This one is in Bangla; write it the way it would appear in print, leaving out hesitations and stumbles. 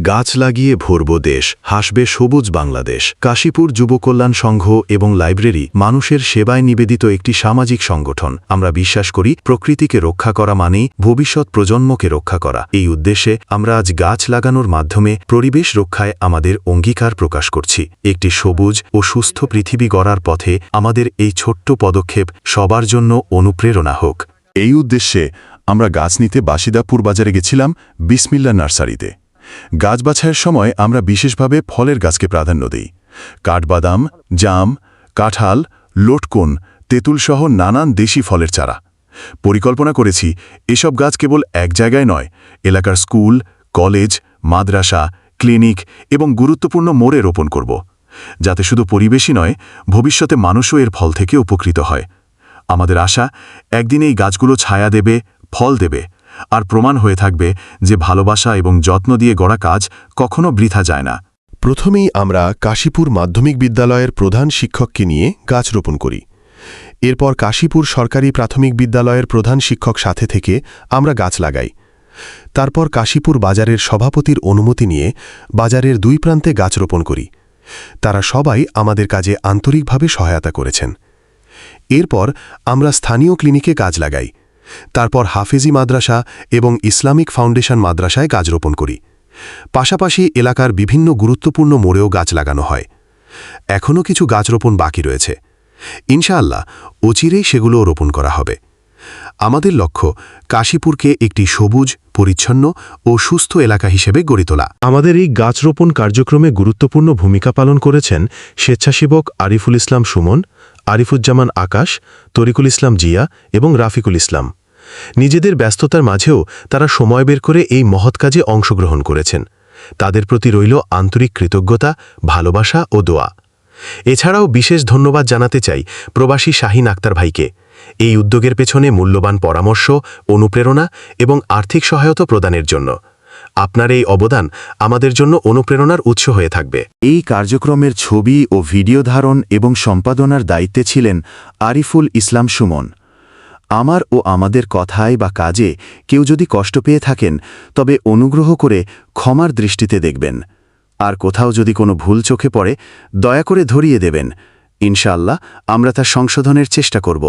গাছ লাগিয়ে ভরব দেশ, হাসবে সবুজ বাংলাদেশ। কাশীপুর যুব কল্যাণ সংঘ এবং লাইব্রেরি মানুষের সেবায় নিবেদিত একটি সামাজিক সংগঠন। আমরা বিশ্বাস করি, প্রকৃতিকে রক্ষা করা মানেই ভবিষ্যৎ প্রজন্মকে রক্ষা করা। এই উদ্দেশ্যে আমরা আজ গাছ লাগানোর মাধ্যমে পরিবেশ রক্ষায় আমাদের অঙ্গীকার প্রকাশ করছি। একটি সবুজ ও সুস্থ পৃথিবী গড়ার পথে আমাদের এই ছোট্ট পদক্ষেপ সবার জন্য অনুপ্রেরণা হোক। এই উদ্দেশ্যে আমরা গাছ নিতে বাসিদাপুর বাজারে গেছিলাম বিসমিল্লা নার্সারিতে। গাছ বাছাইয়ের সময় আমরা বিশেষভাবে ফলের গাছকে প্রাধান্য দিই। কাঠবাদাম, জাম, কাঁঠাল, লটকন, তেঁতুলসহ নানান দেশি ফলের চারা। পরিকল্পনা করেছি এসব গাছ কেবল এক জায়গায় নয়, এলাকার স্কুল, কলেজ, মাদ্রাসা, ক্লিনিক এবং গুরুত্বপূর্ণ মোড়ে রোপণ করব, যাতে শুধু পরিবেশই নয়, ভবিষ্যতে মানুষও এর ফল থেকে উপকৃত হয়। আমাদের আশা, একদিন এই গাছগুলো ছায়া দেবে, ফল দেবে, আর প্রমাণ হয়ে থাকবে যে ভালোবাসা এবং যত্ন দিয়ে গড়া কাজ কখনো বৃথা যায় না। প্রথমেই আমরা কাশীপুর মাধ্যমিক বিদ্যালয়ের প্রধান শিক্ষককে নিয়ে গাছ রোপণ করি। এরপর কাশীপুর সরকারি প্রাথমিক বিদ্যালয়ের প্রধান শিক্ষক সাথে থেকে আমরা গাছ লাগাই। তারপর কাশীপুর বাজারের সভাপতির অনুমতি নিয়ে বাজারের দুই প্রান্তে গাছ রোপণ করি। তারা সবাই আমাদের কাজে আন্তরিকভাবে সহায়তা করেছেন। এরপর আমরা স্থানীয় ক্লিনিকে গাছ লাগাই। তারপর হাফেজি মাদ্রাসা এবং ইসলামিক ফাউন্ডেশন মাদ্রাসায় গাছ রোপণ করি। পাশাপাশি এলাকার বিভিন্ন গুরুত্বপূর্ণ মোড়েও গাছ লাগানো হয়। এখনও কিছু গাছ রোপণ বাকি রয়েছে। ইনশাআল্লাহ অচিরেই সেগুলোও রোপণ করা হবে। আমাদের লক্ষ্য কাশীপুরকে একটি সবুজ, পরিচ্ছন্ন ও সুস্থ এলাকা হিসেবে গড়ে তোলা। আমাদের এই গাছ রোপণ কার্যক্রমে গুরুত্বপূর্ণ ভূমিকা পালন করেছেন স্বেচ্ছাসেবক আরিফুল ইসলাম সুমন, আরিফুজ্জামান আকাশ, তরিকুল ইসলাম জিয়া এবং রাফিকুল ইসলাম। নিজেদের ব্যস্ততার মাঝেও তারা সময় বের করে এই মহৎ কাজে অংশগ্রহণ করেছেন। তাদের প্রতি রইল আন্তরিক কৃতজ্ঞতা, ভালোবাসা ও দোয়া। এছাড়াও বিশেষ ধন্যবাদ জানাতে চাই প্রবাসী শাহিন আক্তার ভাইকে, এই উদ্যোগের পেছনে মূল্যবান পরামর্শ, অনুপ্রেরণা এবং আর্থিক সহায়তা প্রদানের জন্য। আপনার এই অবদান আমাদের জন্য অনুপ্রেরণার উৎস হয়ে থাকবে। এই কার্যক্রমের ছবি ও ভিডিও ধারণ এবং সম্পাদনার দায়িত্বে ছিলেন আরিফুল ইসলাম সুমন। আমার ও আমাদের কথায় বা কাজে কেউ যদি কষ্ট পেয়ে থাকেন, তবে অনুগ্রহ করে ক্ষমার দৃষ্টিতে দেখবেন। আর কোথাও যদি কোনো ভুল চোখে পড়ে, দয়া করে ধরিয়ে দেবেন। ইনশাআল্লাহ আমরা তা সংশোধনের চেষ্টা করব।